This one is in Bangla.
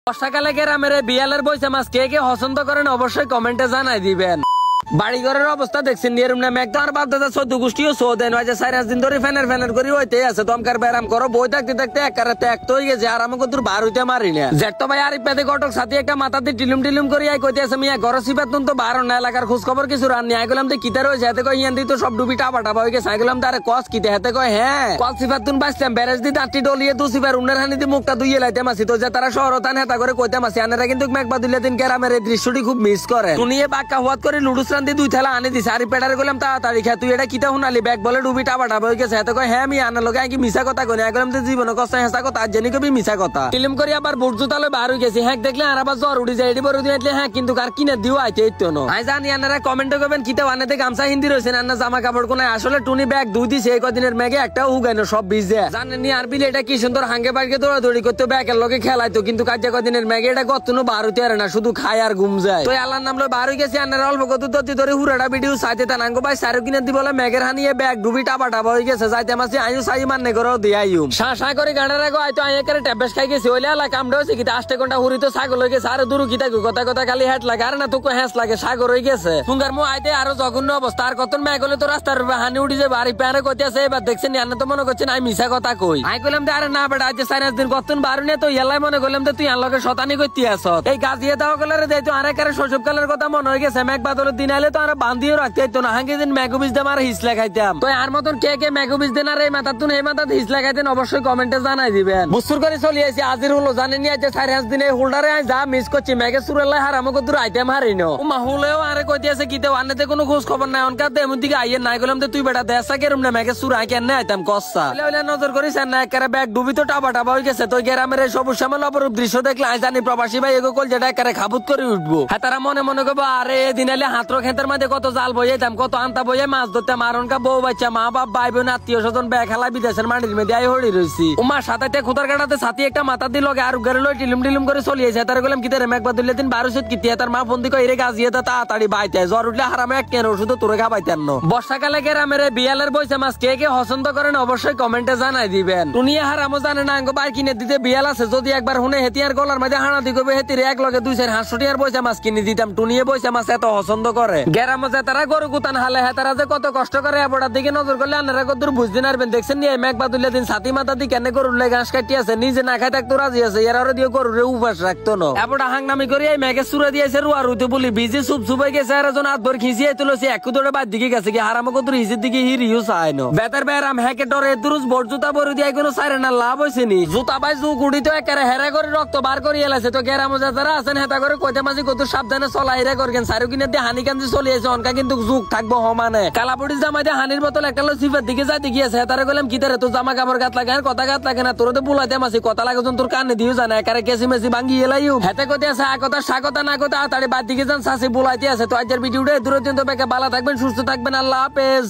বর্ষাকালে গ্রামের বিয়ালের বইসা মাছ কে কে পছন্দ করেন অবশ্যই কমেন্টে জানাই দিবেন। বাড়িঘরের অবস্থা দেখছেন নিয়ম না মেঘ আর বাদ দাদা 14 গোষ্ঠীও শো দেন হয় যে 4-5 দিন ধরে ফ্যানের করি হইতে আছে দমকার ব্যায়াম করো বই থাকতে থাকতে একারে ত্যাগ তো হয়ে গেছে আর আমাকে তোর বার হইতে মারি না জেট তো ভাই আর পেতে ঘটক সাথে একটা মাথাতে টিলুম করে আই কইতে আছে মিয়া ঘর সিবাতুন তো বার না এলাকার খোঁজ খবর কিছু রান নি আইগলাম তে কিতার হইছে এতে কই ইয়ান্দি তো সব ডুবি টাবা হই গেছে আইগলাম তারে কস কিতে হেতে কই হ্যাঁ কল সিবাতুন বাসলাম ব্যারেজ দি দাঁতি ডলিয়ে দু সিবার উন্নের হানি দি মুখটা দুইয়ে লাইতে মাসি তো যে তারা শহর তান হেতা করে কইতে মাসি আনারা কিন্তু মেঘবা দুইলে দিন গ্রামের এই দৃশ্যটি খুব মিস করে শুনিয়ে বাক্কা হুয়াত করে লুডুস রান দি দুই থালা আনি সারি পেটারে গেলাম তাড়াতাড়ি খা তুই এটা কিতা শুনালি ব্যাগ বলে ডুবি টাবা হয়ে গেছে এত কয় হ্যাঁ আমি আনার লগে কি মিছা কথা কই গেলাম তো জীবন কষ্ট হেসা কথা আজ জানি কবি মিছা কথা ফিল্ম করি আবার বুট জুতালে বার হয়ে গেছি হ্যাঁ দেখলে আর আবার জ্বর উঠি যায় এটি বড় দিন হ্যাঁ কিন্তু কার কিনে দিও আইতে এইতো না আই জানি আনারা কমেন্ট করবেন কিতা বানাতে গামছা হিন্দি রয়েছে না জামা কাপড় কোনায় আসলে টুনি ব্যাগ দুই দিছে এই কদিনের মেঘে একটা উগাইনো সব ভিজে জানেন আর বিলে এটা কি সুন্দর হাঙ্গে বাইকে দৌড়াদৌড়ি করতে ব্যাগের লগে খেলাইতো কিন্তু কাজ কদিনের মেঘে এটা গতনো বার হইতে পারে না শুধু খায় আর ঘুম যায় তো আল্লাহর নাম লয় বার হয়ে গেছি আনারা অল্প কত দতি ধরে হুড়াটা ভিডিও সাইতে তানাঙ্গ ভাই সারু কিনে দি বলে মেঘের হানিয়ে ব্যাগ ডুবি টাবা হয়ে গেছে যাইতে মাসি আয়ু সাই মাননে করো দিয়াইম শা করে গাড়ার আগে আইতো আই একারে ট্যাবলেট খাই গেছি ওইলা আলা কামড়া হইছে কি 8 ঘন্টা হুরি তো ছাগল হয়ে গেছে আর দূর কিতা কথা খালি হেড লাগে আর না তো হেস লাগে সাগর হয়ে গেছে সুঙ্গার মো আইতে আরো জঘন্য অবস্থা আর কত মেঘ হলে তো রাস্তার হানি উঠি যে বাড়ি প্যারে কইতে আছে এবার দেখছেন আন্না তো মনে করছেন আমি মিছা কথা কই আই কইলাম আরে না বেটা আজ 4 দিন কতন বারু নে তো এলাই মনে কইলাম তুই আন লগে শতানি কইতি আছ এই গাজিয়ে দাও গলারে দেই তো আরে কারে শৈশবকালের কথা মনে হয়ে গেছে মেঘ বাদলের দিন আইলে তো আর বান্ধিও রাখতে হইতো না হাঙ্গে দিন মেঘ বিজ দে মার হিসলা খাইতাম তো আর মতন কে কে মেঘ বিজ দেন আর এই মাথা তুন এই মাথা হিসলা খাইতেন অবশ্যই কমেন্টে জানাই দিবেন বুসুর করে চলি আইছি আজির হলো জানেন আজ 4-5 দিন এই হোল্ডারে আই যা মিস করছি মেঘে সুরেল্লাই হার আমাকে দূর আইতেম হারিনো ও মাহুলেও আরে কইতে আছে কিতে আনতে কোনো খোঁজ খবর নাই অনকা দেমন দিকে আইয়েন নাই গেলাম তুই বেটা দেশা কেরম না মেঘে সুর আই কেন আইতাম কচ্ছা বলে নজর করিস না একারে ব্যাগ ডুবি তো টাবা হয়ে গেছে তো গ্রামের এই সবুজ শ্যামল অপরূপ দৃশ্য দেখলে আই জানি প্রবাসী ভাই এগো কল যেটা একারে খাবুত করে উঠবো হ্যাঁ তারা মনে কইবো আরে দিন এলে হাতর ক্ষেতের মধ্যে কত জাল বইয়াইতাম কত আনতা বইয়ে মাছ ধরতে মারনকা বউ বাচ্চা মা বাপ ভাই বোন আত্মীয় স্বজন ব্যাগ খেলা বিদেশের মাটির মধ্যে আই হড়ি রইছি উমা সাথে খুদার কাটাতে সাথী একটা মাথা দিল আর গেরে লই টিলুম করে চলিয়েছে তার গেলাম কিতে রে মেঘবা দিলে দিন 12 কিতে তার মা ফোন দিকে এরে গাজিয়ে তা তাড়াতাড়ি বাইতে জ্বর উঠলে হারামে এক কেন ওষুধ তোরে খাবাইতেন না বর্ষাকালে গ্রামের বিয়ালের বইসা মাছ কে কে পছন্দ করেন অবশ্যই কমেন্টে জানাই দিবেন টুনিয়া হারামো জানে না আঙ্গ বার কিনে দিতে বিয়াল আছে যদি একবার হুনে হেতিয়ার গলার মধ্যে হানা দি কবে হেতির এক লগে 2-500 টাকার বইসা মাছ কিনে দিতাম টুনিয়ে বইসা মাছ এত পছন্দ করে গ্রামে যে তারা গরু গুতান হালে হেতারা যে কত কষ্ট করে এবড়ার দিকে নজর করলে আনারা কত বুঝদিন আরবেন দেখছেন নি মেঘ বাদুল্লা দিন ছাতি মাথা দি কেন গরুর লে ঘাস কাটি আছে নিজে না খাই থাকতো রাজি আছে এর আরো দিয়ে গরুরে উপাস রাখতো না এবড়া হাংনামি করে এই মেঘে সুরা দিয়েছে রুয়া রুইতে বলি বিজে সুপ সুপাই গেছে আর একজন হাত ধরে খিঁচিয়ে তুলছে এক দৌড়ে বাদ দিকে গেছে কি হারামো কত হিসের দিকে হিরিও চায় না বেতার বেরাম হ্যাকে ডরে দুরুজ বড় জুতা বড় দিয়ে কোনো সারে না লাভ হয়েছে নি জুতা পাই জু গুড়ি তো একেবারে হেরা করে রক্ত বার করে এলাছে তো গ্রামে যারা আছেন হেতা করে কইতে মাঝে কত সাবধানে চলা হেরা করবেন সারু কিনে দিয়ে হানি কান্দি চলিয়েছে অনকা কিন্তু যুগ থাকবো সমানে কালাপুরি জামাই দিয়ে হানির বোতল একটা লো সিফের দিকে যা দিকে আছে হেতারে গেলাম কি তারে তো জামা কাপড় গাত লাগে আর কথা গাত লাগে না তোর তো বুলাইতে মাসি কথা লাগে তোর কানে দিও জানা একারে কেসি মেসি ভাঙ্গি এলাইও হেতে কইতে আছে কথা কথা না কথা তাড়াতাড়ি বাদ দিকে যান সাসি বুলাইতে আছে তো আজকের ভিডিওটা দূর দিন তো বেকে ভালো থাকবেন সুস্থ থাকবেন আল্লাহ হাফেজ।